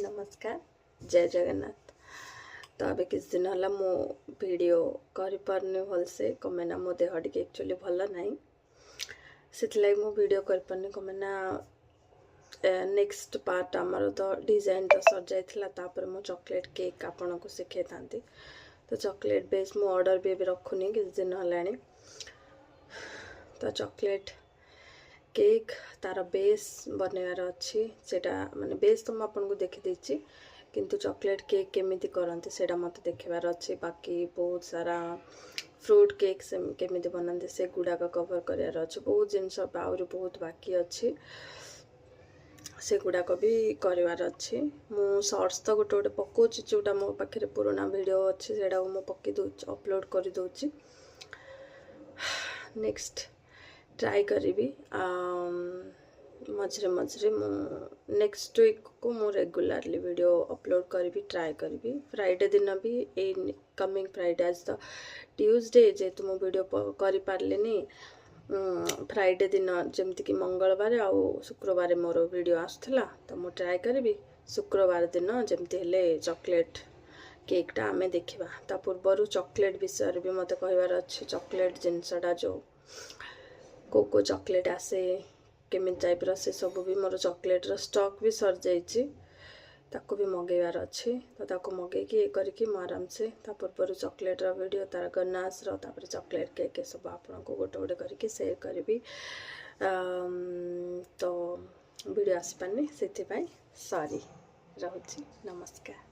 नमस्कार जय जगन्नाथ। तो अभी किस दिन है मो वीडियो कर पारनी भलसे कमेना मो देह टे एक्चुअली भल ना से मो वीडियो कर पारनी कमेना नेक्स्ट पार्ट आमर तो डिजाइन तो सर जाता मो चॉकलेट केक आपन को शिखे था। तो चॉकलेट बेस मो ऑर्डर भी रखुनी किस दिन है। तो चॉकलेट केक तार बेस बनवार अच्छी सेटा माने बेस तो मुझे आपको देखी किंतु चॉकलेट केक केमिति करते सेटा मत देखार अच्छी। बाकी बहुत सारा फ्रूट केक केमिति बनाते से गुड़ाक कवर करार अच्छे। बहुत जिनस आहरी बहुत बाकी अच्छी से गुड़ाक भी करार अच्छी। मु शॉर्ट्स तो गोटे गोटे पकाउची जोटा मो पाखे पुराना वीडियो अच्छी से पकई दौ अपलोड कर दूची। नेक्स्ट ट्राई करी मझे मझे नेक्स्ट वीक को मु रेगुलरली वीडियो अपलोड करी ट्राई करी। फ्राइडे दिन भी ए कमिंग फ्राइडे आज तो ट्यूसडे जेहेतु मु वीडियो करी पारलिनी फ्राइडे दिन जमती कि मंगलवार आ शुक्रवार मोर वीडियो आसला तो मु ट्राई करी शुक्रवार दिन जमती हेले चॉकलेट केकटा आमे देखा। ता पूर्वर चॉकलेट विषय भी मत कहबार अच्छे। चॉकलेट जिनसटा जो को चॉकलेट आसे केमी टाइप से सब भी मोर चॉकलेट रो स्टॉक भी सर जाइए ताको भी मगेबार अच्छे। तो ताको मगेकी ये करके आराम से ता पूर्वर चॉकलेट रो वीडियो तार गनास रो तापर चॉकलेट केक सब आपन को गोटे गोटे करके शेयर करी। तो वीडियो आसी पारनी से सॉरी रहुची नमस्कार।